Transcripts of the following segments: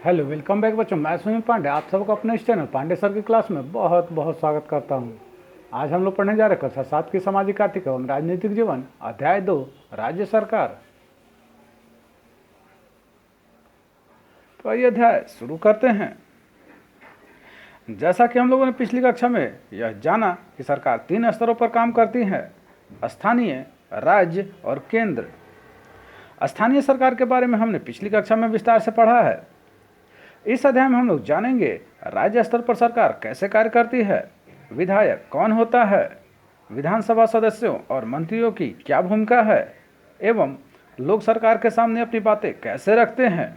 Hello, welcome back बच्चों। मैं सुनील पांडे आप सबको अपने इस चैनल पांडे सर की क्लास में बहुत बहुत स्वागत करता हूं। आज हम लोग पढ़ने जा रहे हैं कक्षा 7 की सामाजिक आर्थिक एवं राजनीतिक जीवन अध्याय 2 राज्य सरकार। तो आइए अध्याय शुरू करते हैं। जैसा कि हम लोगों ने पिछली कक्षा में यह जाना कि सरकार 3 स्तरों पर काम करती है: स्थानीय, राज्य और केंद्र। स्थानीय सरकार के बारे में हमने पिछली कक्षा में विस्तार से पढ़ा है। इस अध्याय में हम लोग जानेंगे राज्य स्तर पर सरकार कैसे कार्य करती है, विधायक कौन होता है, विधानसभा सदस्यों और मंत्रियों की क्या भूमिका है एवं लोग सरकार के सामने अपनी बातें कैसे रखते हैं।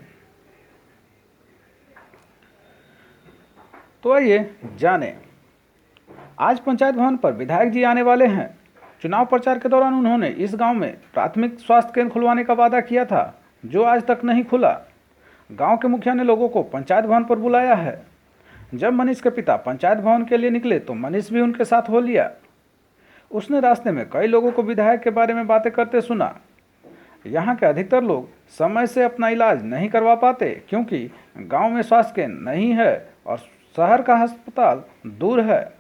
तो आइए जानें। आज पंचायत भवन पर विधायक जी आने वाले हैं। चुनाव प्रचार के दौरान उन्होंने इस गांव में प्राथमिक स्वास्थ्य केंद्र खुलवाने का वादा किया था, जो आज तक नहीं खुला। गांव के मुखिया ने लोगों को पंचायत भवन पर बुलाया है। जब मनीष के पिता पंचायत भवन के लिए निकले तो मनीष भी उनके साथ हो लिया। उसने रास्ते में कई लोगों को विधायक के बारे में बातें करते सुना। यहाँ के अधिकतर लोग समय से अपना इलाज नहीं करवा पाते, क्योंकि गांव में स्वास्थ्य केंद्र नहीं है और शहर का अस्पताल दूर है।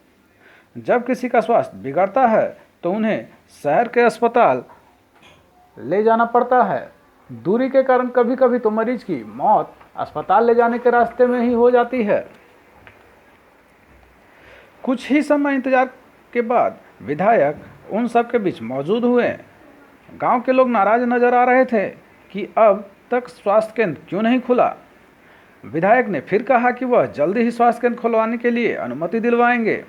जब किसी का स्वास्थ्य बिगड़ता है तो उन्हें शहर के अस्पताल ले जाना पड़ता है। दूरी के कारण कभी कभी तो मरीज की मौत अस्पताल ले जाने के रास्ते में ही हो जाती है। कुछ ही समय इंतजार के बाद विधायक उन सब के बीच मौजूद हुए। गांव के लोग नाराज नजर आ रहे थे कि अब तक स्वास्थ्य केंद्र क्यों नहीं खुला। विधायक ने फिर कहा कि वह जल्दी ही स्वास्थ्य केंद्र खुलवाने के लिए अनुमति दिलवाएंगे।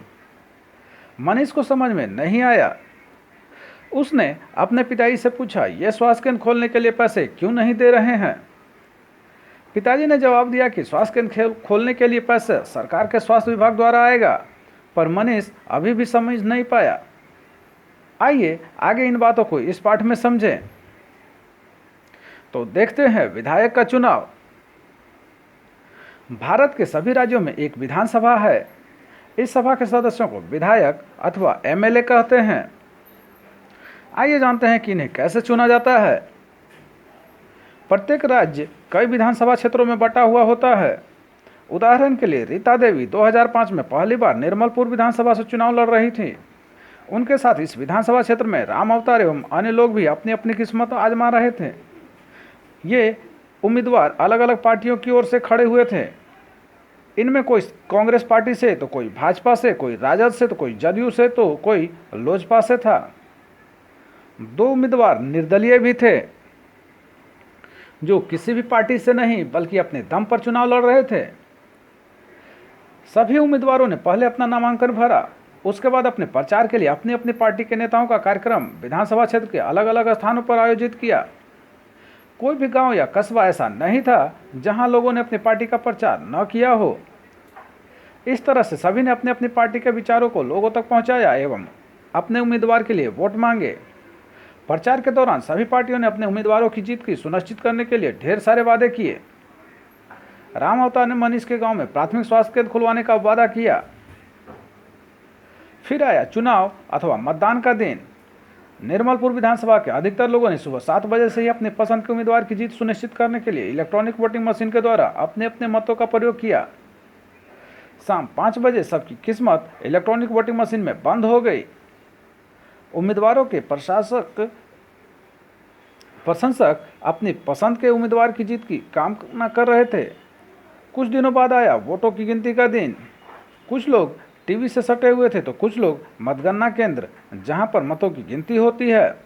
मनीष को समझ में नहीं आया। उसने अपने पिताजी से पूछा, यह स्वास्थ्य केंद्र खोलने के लिए पैसे क्यों नहीं दे रहे हैं। पिताजी ने जवाब दिया कि स्वास्थ्य केंद्र खोलने के लिए पैसे सरकार के स्वास्थ्य विभाग द्वारा आएगा, पर मनीष अभी भी समझ नहीं पाया। आइए आगे इन बातों को इस पाठ में समझें। तो देखते हैं विधायक का चुनाव। भारत के सभी राज्यों में एक विधानसभा है। इस सभा के सदस्यों को विधायक अथवा एमएलए कहते हैं। आइए जानते हैं कि इन्हें कैसे चुना जाता है। प्रत्येक राज्य कई विधानसभा क्षेत्रों में बटा हुआ होता है। उदाहरण के लिए रीता देवी 2005 में पहली बार निर्मलपुर विधानसभा से चुनाव लड़ रही थी। उनके साथ इस विधानसभा क्षेत्र में राम अवतार एवं अन्य लोग भी अपनी अपनी किस्मत आजमा रहे थे। ये उम्मीदवार अलग अलग पार्टियों की ओर से खड़े हुए थे। इनमें कोई कांग्रेस पार्टी से, तो कोई भाजपा से, कोई राजद से, तो कोई जदयू से, तो कोई लोजपा से था। 2 उम्मीदवार निर्दलीय भी थे, जो किसी भी पार्टी से नहीं बल्कि अपने दम पर चुनाव लड़ रहे थे। सभी उम्मीदवारों ने पहले अपना नामांकन भरा। उसके बाद अपने प्रचार के लिए अपनी अपनी पार्टी के नेताओं का कार्यक्रम विधानसभा क्षेत्र के अलग अलग स्थानों पर आयोजित किया। कोई भी गांव या कस्बा ऐसा नहीं था जहां लोगों ने अपनी पार्टी का प्रचार न किया हो। इस तरह से सभी ने अपनी अपनी पार्टी के विचारों को लोगों तक पहुंचाया एवं अपने उम्मीदवार के लिए वोट मांगे। प्रचार के दौरान सभी पार्टियों ने अपने उम्मीदवारों की जीत की सुनिश्चित करने के लिए ढेर सारे वादे किए। राम अवतार ने मनीष के गांव में प्राथमिक स्वास्थ्य केंद्र खुलवाने का वादा किया। फिर आया चुनाव अथवा मतदान का दिन। निर्मलपुर विधानसभा के अधिकतर लोगों ने सुबह 7 बजे से ही अपने पसंद के उम्मीदवार की जीत सुनिश्चित करने के लिए इलेक्ट्रॉनिक वोटिंग मशीन के द्वारा अपने अपने मतों का प्रयोग किया। शाम 5 बजे सबकी किस्मत इलेक्ट्रॉनिक वोटिंग मशीन में बंद हो गई। उम्मीदवारों के प्रशंसक अपनी पसंद के उम्मीदवार की जीत की कामना कर रहे थे। कुछ दिनों बाद आया वोटों की गिनती का दिन। कुछ लोग टीवी से सटे हुए थे, तो कुछ लोग मतगणना केंद्र जहां पर मतों की गिनती होती है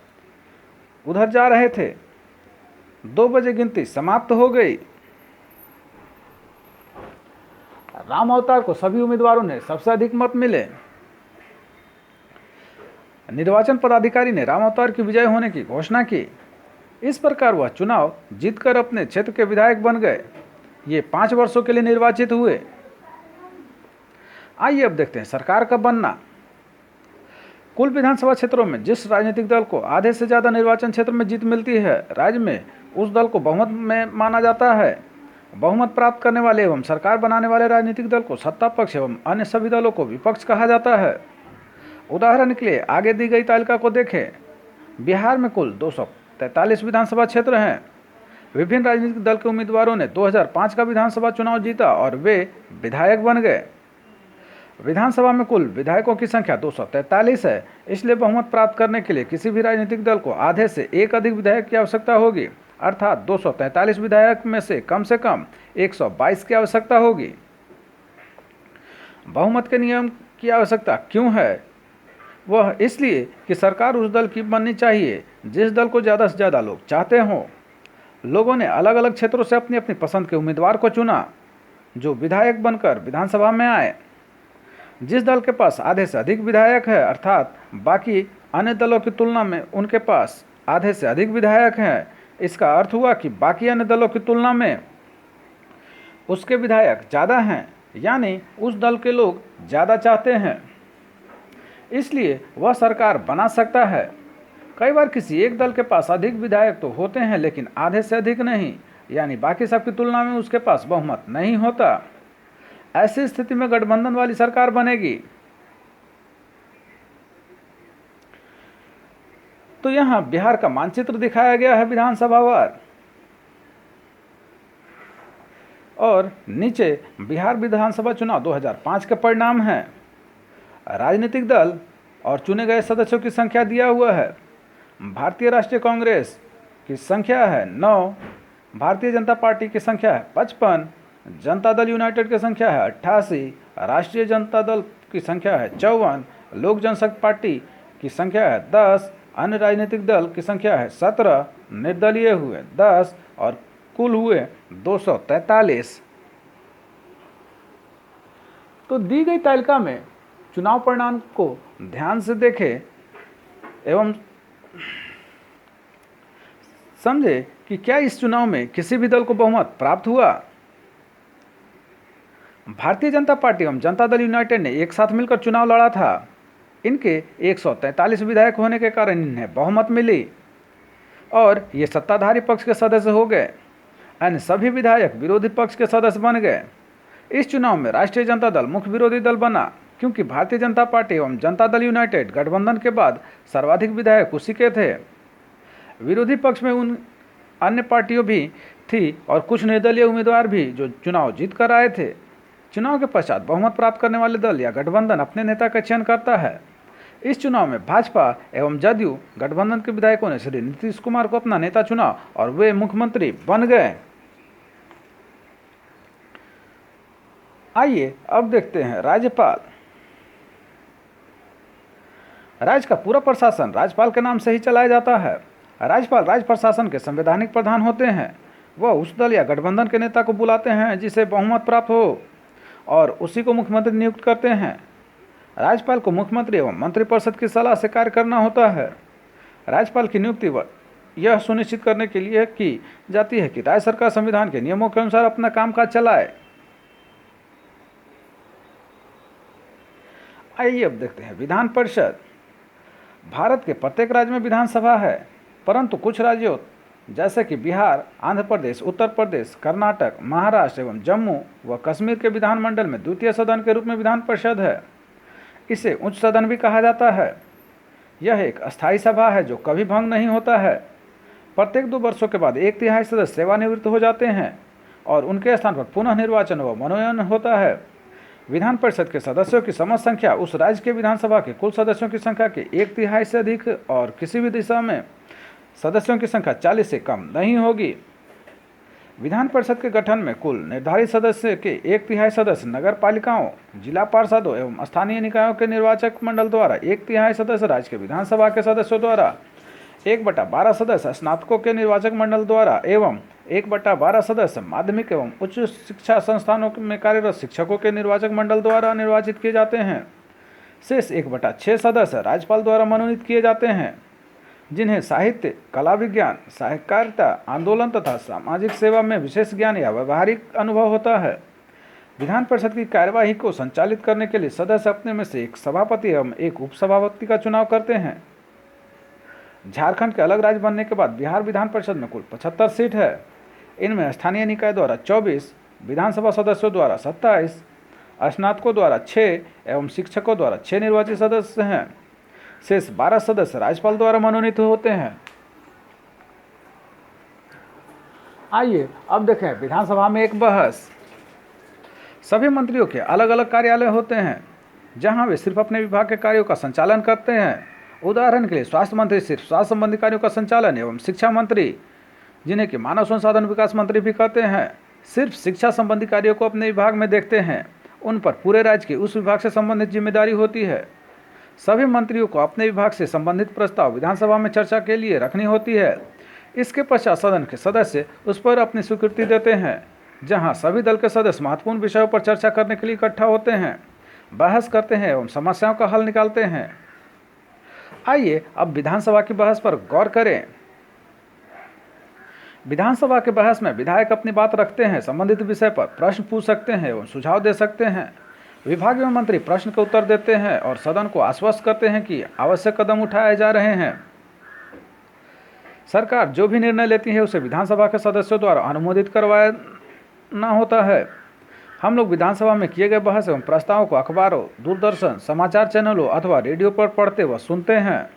उधर जा रहे थे। 2 बजे गिनती समाप्त हो गई। राम अवतार को सभी उम्मीदवारों ने सबसे अधिक मत मिले। निर्वाचन पदाधिकारी ने राम अवतार की विजय होने की घोषणा की। इस प्रकार वह चुनाव जीतकर अपने क्षेत्र के विधायक बन गए। ये 5 वर्षों के लिए निर्वाचित हुए। आइए अब देखते हैं सरकार का बनना। कुल विधानसभा क्षेत्रों में जिस राजनीतिक दल को आधे से ज़्यादा निर्वाचन क्षेत्र में जीत मिलती है, राज्य में उस दल को बहुमत में माना जाता है। बहुमत प्राप्त करने वाले एवं सरकार बनाने वाले राजनीतिक दल को सत्ता पक्ष एवं अन्य सभी दलों को विपक्ष कहा जाता है। उदाहरण के लिए आगे दी गई तालिका को देखें। बिहार में कुल 243 विधानसभा क्षेत्र हैं। विभिन्न राजनीतिक दल के उम्मीदवारों ने 2005 का विधानसभा चुनाव जीता और वे विधायक बन गए। विधानसभा में कुल विधायकों की संख्या 243 है, इसलिए बहुमत प्राप्त करने के लिए किसी भी राजनीतिक दल को आधे से एक अधिक विधायक की आवश्यकता होगी, अर्थात 243 विधायक में से कम 122 की आवश्यकता होगी। बहुमत के नियम की आवश्यकता क्यों है? वह इसलिए कि सरकार उस दल की बननी चाहिए जिस दल को ज़्यादा से ज़्यादा लोग चाहते हों। लोगों ने अलग अलग क्षेत्रों से अपनी अपनी पसंद के उम्मीदवार को चुना जो विधायक बनकर विधानसभा में आए। जिस दल के पास आधे से अधिक विधायक है, अर्थात बाकी अन्य दलों की तुलना में उनके पास आधे से अधिक विधायक हैं, इसका अर्थ हुआ कि बाकी अन्य दलों की तुलना में उसके विधायक ज़्यादा हैं, यानी उस दल के लोग ज़्यादा चाहते हैं, इसलिए वह सरकार बना सकता है। कई बार किसी एक दल के पास अधिक विधायक तो होते हैं लेकिन आधे से अधिक नहीं, यानी बाकी सबकी तुलना में उसके पास बहुमत नहीं होता। ऐसी स्थिति में गठबंधन वाली सरकार बनेगी। तो यहां बिहार का मानचित्र दिखाया गया है विधानसभावार, और नीचे बिहार विधानसभा चुनाव 2005 के परिणाम हैं। राजनीतिक दल और चुने गए सदस्यों की संख्या दिया हुआ है। भारतीय राष्ट्रीय कांग्रेस की संख्या है 9, भारतीय जनता पार्टी की संख्या है 55, जनता दल यूनाइटेड की संख्या है 88, राष्ट्रीय जनता दल की संख्या है 54, लोक जनशक्ति पार्टी की संख्या है 10, अन्य राजनीतिक दल की संख्या है 17, निर्दलीय हुए 10 और कुल हुए 243। तो दी गई तालिका में चुनाव परिणाम को ध्यान से देखें एवं समझे कि क्या इस चुनाव में किसी भी दल को बहुमत प्राप्त हुआ। भारतीय जनता पार्टी एवं जनता दल यूनाइटेड ने एक साथ मिलकर चुनाव लड़ा था। इनके 143 विधायक होने के कारण इन्हें बहुमत मिली और ये सत्ताधारी पक्ष के सदस्य हो गए। अन्य सभी विधायक विरोधी पक्ष के सदस्य बन गए। इस चुनाव में राष्ट्रीय जनता दल मुख्य विरोधी दल बना, क्योंकि भारतीय जनता पार्टी एवं जनता दल यूनाइटेड गठबंधन के बाद सर्वाधिक विधायक उसी के थे। विरोधी पक्ष में उन अन्य पार्टियों भी थी और कुछ निर्दलीय उम्मीदवार भी जो चुनाव जीत कर आए थे। चुनाव के पश्चात बहुमत प्राप्त करने वाले दल या गठबंधन अपने नेता का चयन करता है। इस चुनाव में भाजपा एवं जदयू गठबंधन के विधायकों ने श्री नीतीश कुमार को अपना नेता चुना और वे मुख्यमंत्री बन गए। आइए अब देखते हैं राज्यपाल। राज्य का पूरा प्रशासन राज्यपाल के नाम से ही चलाया जाता है। राज्यपाल राज्य प्रशासन के संवैधानिक प्रधान होते हैं। वह उस दल या गठबंधन के नेता को बुलाते हैं जिसे बहुमत प्राप्त हो और उसी को मुख्यमंत्री नियुक्त करते हैं। राज्यपाल को मुख्यमंत्री एवं मंत्रिपरिषद की सलाह से कार्य करना होता है। राज्यपाल की नियुक्ति यह सुनिश्चित करने के लिए की जाती है कि राज्य सरकार संविधान के नियमों के अनुसार अपना कामकाज चलाए। आइए अब देखते हैं विधान परिषद। भारत के प्रत्येक राज्य में विधानसभा है, परंतु कुछ राज्यों जैसे कि बिहार, आंध्र प्रदेश, उत्तर प्रदेश, कर्नाटक, महाराष्ट्र एवं जम्मू व कश्मीर के विधानमंडल में द्वितीय सदन के रूप में विधान परिषद है। इसे उच्च सदन भी कहा जाता है। यह एक अस्थायी सभा है जो कभी भंग नहीं होता है। प्रत्येक 2 वर्षों के बाद 1/3 सदस्य सेवानिवृत्त हो जाते हैं और उनके स्थान पर पुनः निर्वाचन व मनोनयन होता है। विधान परिषद के सदस्यों की सम संख्या उस राज्य के विधानसभा के कुल सदस्यों की संख्या के 1/3 से अधिक और किसी भी दिशा में सदस्यों की संख्या 40 से कम नहीं होगी। विधान परिषद के गठन में कुल निर्धारित सदस्य के 1/3 सदस्य नगर पालिकाओं, जिला पार्षदों एवं स्थानीय निकायों के निर्वाचक मंडल द्वारा, 1/3 सदस्य राज्य के विधानसभा के सदस्यों द्वारा, 1/12 सदस्य स्नातकों के निर्वाचक मंडल द्वारा एवं 1/12 सदस्य माध्यमिक एवं उच्च शिक्षा संस्थानों में कार्यरत शिक्षकों के निर्वाचक मंडल द्वारा निर्वाचित किए जाते हैं। शेष 1/6 सदस्य राज्यपाल द्वारा मनोनीत किए जाते हैं, जिन्हें साहित्य, कला, विज्ञान, सहकारिता, आंदोलन तथा सामाजिक सेवा में विशेष ज्ञान या व्यवहारिक अनुभव होता है। विधान परिषद की कार्यवाही को संचालित करने के लिए सदस्य अपने में से एक सभापति एवं एक उपसभापति का चुनाव करते हैं। झारखंड के अलग राज्य बनने के बाद बिहार विधान परिषद में कुल 75 सीट है। इनमें स्थानीय निकाय द्वारा 24, विधानसभा सदस्यों द्वारा 27, स्नातकों द्वारा 6 एवं शिक्षकों द्वारा 6 निर्वाचित सदस्य हैं। शेष 12 सदस्य राज्यपाल द्वारा मनोनीत होते हैं। आइए अब देखें विधानसभा में एक बहस। सभी मंत्रियों के अलग अलग कार्यालय होते हैं जहां वे सिर्फ अपने विभाग के कार्यों का संचालन करते हैं। उदाहरण के लिए स्वास्थ्य मंत्री सिर्फ स्वास्थ्य संबंधी कार्यों का संचालन एवं शिक्षा मंत्री, जिन्हें कि मानव संसाधन विकास मंत्री भी कहते हैं, सिर्फ शिक्षा संबंधी कार्यों को अपने विभाग में देखते हैं। उन पर पूरे राज्य की उस विभाग से संबंधित जिम्मेदारी होती है। सभी मंत्रियों को अपने विभाग से संबंधित प्रस्ताव विधानसभा में चर्चा के लिए रखनी होती है। इसके पश्चात सदन के सदस्य उस पर अपनी स्वीकृति देते हैं, जहां सभी दल के सदस्य महत्वपूर्ण विषयों पर चर्चा करने के लिए इकट्ठा होते हैं, बहस करते हैं एवं समस्याओं का हल निकालते हैं। आइए अब विधानसभा की बहस पर गौर करें। विधानसभा के बहस में विधायक अपनी बात रखते हैं, संबंधित विषय पर प्रश्न पूछ सकते हैं एवं सुझाव दे सकते हैं। विभागीय मंत्री प्रश्न का उत्तर देते हैं और सदन को आश्वस्त करते हैं कि आवश्यक कदम उठाए जा रहे हैं। सरकार जो भी निर्णय लेती है उसे विधानसभा के सदस्यों द्वारा अनुमोदित करवाना होता है। हम लोग विधानसभा में किए गए बहस एवं प्रस्तावों को अखबारों, दूरदर्शन, समाचार चैनलों अथवा रेडियो पर पढ़ते व सुनते हैं।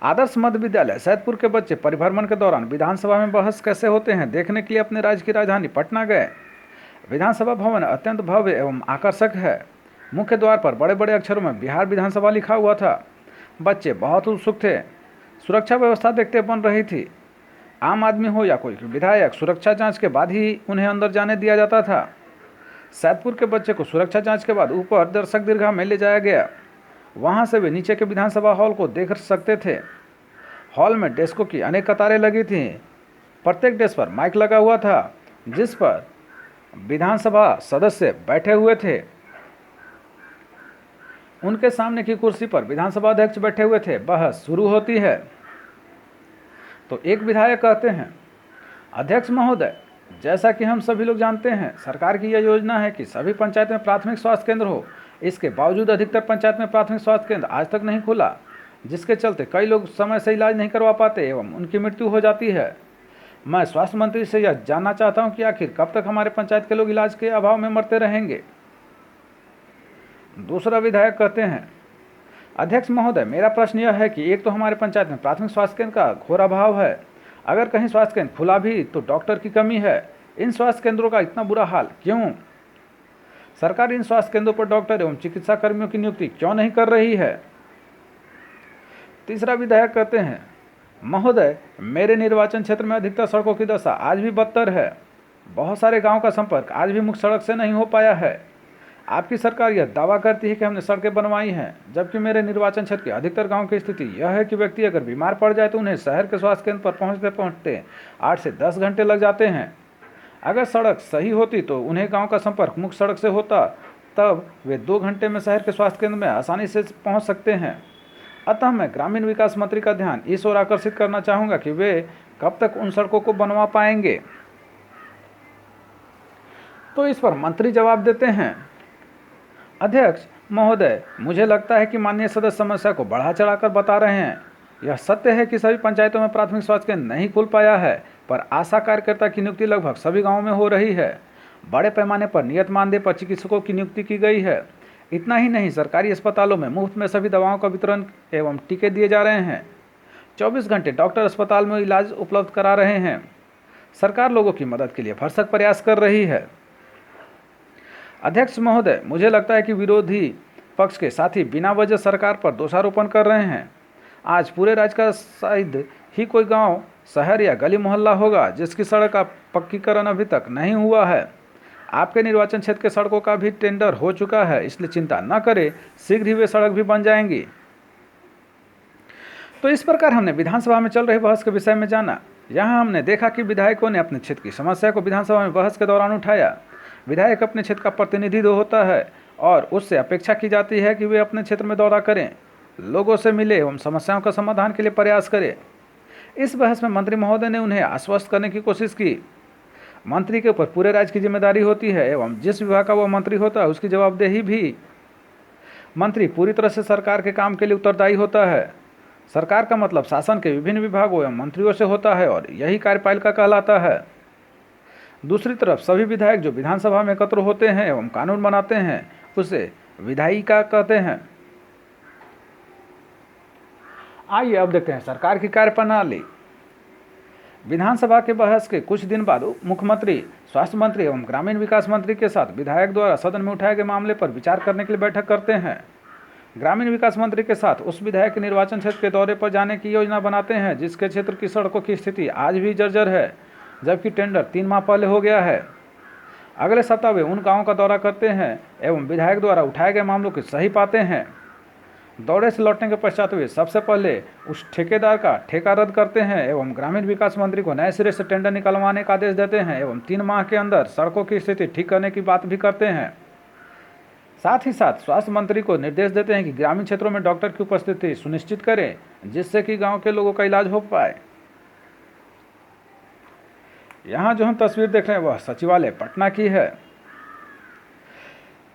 आदर्श मध्य विद्यालय सैदपुर के बच्चे परिभ्रमण के दौरान विधानसभा में बहस कैसे होते हैं देखने के लिए अपने राज्य की राजधानी पटना गए। विधानसभा भवन अत्यंत भव्य एवं आकर्षक है। मुख्य द्वार पर बड़े बड़े अक्षरों में बिहार विधानसभा लिखा हुआ था। बच्चे बहुत उत्सुक थे। सुरक्षा व्यवस्था देखते बन रही थी। आम आदमी हो या कोई विधायक, सुरक्षा जांच के बाद ही उन्हें अंदर जाने दिया जाता था। सैदपुर के बच्चे को सुरक्षा जांच के बाद ऊपर दर्शक दीर्घा में ले जाया गया। वहां से वे नीचे के विधानसभा हॉल को देख सकते थे। हॉल में डेस्कों की अनेक कतारें लगी थीं। प्रत्येक डेस्क पर माइक लगा हुआ था जिस पर विधानसभा सदस्य बैठे हुए थे। उनके सामने की कुर्सी पर विधानसभा अध्यक्ष बैठे हुए थे। बहस शुरू होती है तो एक विधायक कहते हैं, अध्यक्ष महोदय, जैसा कि हम सभी लोग जानते हैं, सरकार की यह योजना है कि सभी पंचायत में प्राथमिक स्वास्थ्य केंद्र हो। इसके बावजूद अधिकतर पंचायत में प्राथमिक स्वास्थ्य केंद्र आज तक नहीं खुला, जिसके चलते कई लोग समय से इलाज नहीं करवा पाते एवं उनकी मृत्यु हो जाती है। मैं स्वास्थ्य मंत्री से यह जानना चाहता हूं कि आखिर कब तक हमारे पंचायत के लोग इलाज के अभाव में मरते रहेंगे। दूसरा विधायक कहते हैं, अध्यक्ष महोदय, मेरा प्रश्न यह है कि एक तो हमारे पंचायत में प्राथमिक स्वास्थ्य केंद्र का घोर अभाव है। अगर कहीं स्वास्थ्य केंद्र खुला भी तो डॉक्टर की कमी है। इन स्वास्थ्य केंद्रों का इतना बुरा हाल क्यों? सरकार इन स्वास्थ्य केंद्रों पर डॉक्टर एवं चिकित्सा कर्मियों की नियुक्ति क्यों नहीं कर रही है? तीसरा विधायक कहते हैं, महोदय, मेरे निर्वाचन क्षेत्र में अधिकतर सड़कों की दशा आज भी बदतर है। बहुत सारे गाँव का संपर्क आज भी मुख्य सड़क से नहीं हो पाया है। आपकी सरकार यह दावा करती है कि हमने सड़कें बनवाई हैं, जबकि मेरे निर्वाचन क्षेत्र के अधिकतर गांव की स्थिति यह है कि व्यक्ति अगर बीमार पड़ जाए तो उन्हें शहर के स्वास्थ्य केंद्र पर पहुंचते 8 से 10 घंटे लग जाते हैं। अगर सड़क सही होती तो उन्हें गांव का संपर्क मुख्य सड़क से होता, तब वे 2 घंटे में शहर के स्वास्थ्य केंद्र में आसानी से पहुँच सकते हैं। अतः मैं ग्रामीण विकास मंत्री का ध्यान इस ओर आकर्षित करना चाहूँगा कि वे कब तक उन सड़कों को बनवा पाएंगे। तो इस पर मंत्री जवाब देते हैं, अध्यक्ष महोदय, मुझे लगता है कि माननीय सदस्य समस्या को बढ़ा चढ़ाकर बता रहे हैं। यह सत्य है कि सभी पंचायतों में प्राथमिक स्वास्थ्य केंद्र नहीं खुल पाया है, पर आशा कार्यकर्ता की नियुक्ति लगभग सभी गांवों में हो रही है। बड़े पैमाने पर नियत मानदेय पर चिकित्सकों की नियुक्ति की गई है। इतना ही नहीं, सरकारी अस्पतालों में मुफ्त में सभी दवाओं का वितरण एवं टीके दिए जा रहे हैं। 24 घंटे डॉक्टर अस्पताल में इलाज उपलब्ध करा रहे हैं। सरकार लोगों की मदद के लिए भरसक प्रयास कर रही है। अध्यक्ष महोदय, मुझे लगता है कि विरोधी पक्ष के साथी बिना वजह सरकार पर दोषारोपण कर रहे हैं। आज पूरे राज्य का शायद ही कोई गांव, शहर या गली मोहल्ला होगा जिसकी सड़क का पक्कीकरण अभी तक नहीं हुआ है। आपके निर्वाचन क्षेत्र के सड़कों का भी टेंडर हो चुका है, इसलिए चिंता न करें, शीघ्र ही वे सड़क भी बन जाएंगी। तो इस प्रकार हमने विधानसभा में चल रही बहस के विषय में जाना। यहाँ हमने देखा कि विधायकों ने अपने क्षेत्र की समस्या को विधानसभा में बहस के दौरान उठाया। विधायक अपने क्षेत्र का प्रतिनिधित्व होता है और उससे अपेक्षा की जाती है कि वे अपने क्षेत्र में दौरा करें, लोगों से मिले एवं समस्याओं का समाधान के लिए प्रयास करें। इस बहस में मंत्री महोदय ने उन्हें आश्वस्त करने की कोशिश की। मंत्री के ऊपर पूरे राज्य की जिम्मेदारी होती है एवं जिस विभाग का वह मंत्री होता है उसकी जवाबदेही भी। मंत्री पूरी तरह से सरकार के काम के लिए उत्तरदायी होता है। सरकार का मतलब शासन के विभिन्न विभागों एवं मंत्रियों से होता है और यही कार्यपालिका कहलाता है। दूसरी तरफ सभी विधायक जो विधानसभा में एकत्र होते हैं एवं कानून बनाते हैं उसे विधायिका कहते हैं। आइए अब देखते हैं सरकार की कार्यप्रणाली। विधानसभा के बहस के कुछ दिन बाद मुख्यमंत्री, स्वास्थ्य मंत्री एवं ग्रामीण विकास मंत्री के साथ विधायक द्वारा सदन में उठाए गए मामले पर विचार करने के लिए बैठक करते हैं। ग्रामीण विकास मंत्री के साथ उस विधायक के निर्वाचन क्षेत्र के दौरे पर जाने की योजना बनाते हैं जिसके क्षेत्र की सड़कों की स्थिति आज भी जर्जर है, जबकि टेंडर 3 माह पहले हो गया है। अगले सप्ताह वे उन गाँवों का दौरा करते हैं एवं विधायक द्वारा उठाए गए मामलों की सही पाते हैं। दौरे से लौटने के पश्चात वे सबसे पहले उस ठेकेदार का ठेका रद्द करते हैं एवं ग्रामीण विकास मंत्री को नए सिरे से टेंडर निकलवाने का आदेश देते हैं एवं 3 माह के अंदर सड़कों की स्थिति ठीक करने की बात भी करते हैं। साथ ही साथ स्वास्थ्य मंत्री को निर्देश देते हैं कि ग्रामीण क्षेत्रों में डॉक्टर की उपस्थिति सुनिश्चित करें जिससे कि गांव के लोगों का इलाज हो पाए। यहाँ जो हम तस्वीर देख रहे हैं वह सचिवालय पटना की है।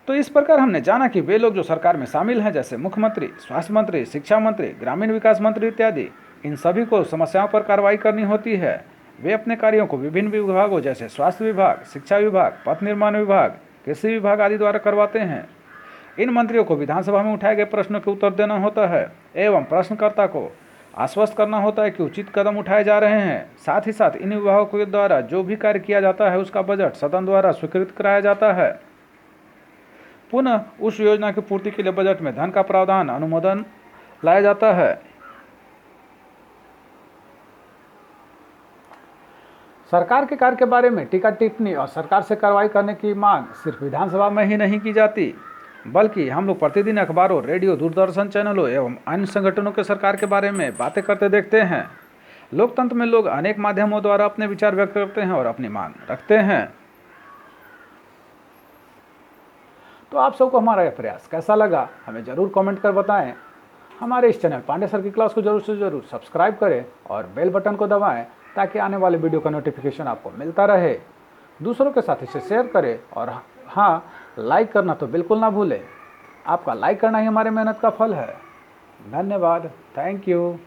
तो इस प्रकार हमने जाना कि वे लोग जो सरकार में शामिल हैं जैसे मुख्यमंत्री, स्वास्थ्य मंत्री, शिक्षा मंत्री, ग्रामीण विकास मंत्री इत्यादि, इन सभी को समस्याओं पर कार्रवाई करनी होती है। वे अपने कार्यों को विभिन्न विभागों जैसे स्वास्थ्य विभाग, शिक्षा विभाग, पथ निर्माण विभाग, कृषि विभाग आदि द्वारा करवाते हैं। इन मंत्रियों को विधानसभा में उठाए गए प्रश्नों के उत्तर देना होता है एवं प्रश्नकर्ता को आश्वस्त करना होता है कि उचित कदम उठाए जा रहे हैं। साथ ही साथ इन विभागों के द्वारा जो भी कार्य किया जाता है उसका बजट सदन द्वारा स्वीकृत कराया जाता है। पुनः उस योजना की पूर्ति के लिए बजट में धन का प्रावधान अनुमोदन लाया जाता है। सरकार के कार्य के बारे में टीका टिप्पणी और सरकार से कार्रवाई करने की मांग सिर्फ विधानसभा में ही नहीं की जाती, बल्कि हम लोग प्रतिदिन अखबारों, रेडियो, दूरदर्शन चैनलों एवं अन्य संगठनों के सरकार के बारे में बातें करते देखते हैं। लोकतंत्र में लोग अनेक माध्यमों द्वारा अपने विचार व्यक्त करते हैं और अपनी मांग रखते हैं। तो आप सबको हमारा यह प्रयास कैसा लगा हमें ज़रूर कमेंट कर बताएं। हमारे इस चैनल पांडे सर की क्लास को जरूर से ज़रूर सब्सक्राइब करें और बेल बटन को दबाएं ताकि आने वाले वीडियो का नोटिफिकेशन आपको मिलता रहे। दूसरों के साथ इसे शेयर करें और हाँ, लाइक करना तो बिल्कुल ना भूलें। आपका लाइक करना ही हमारे मेहनत का फल है। धन्यवाद। Thank you.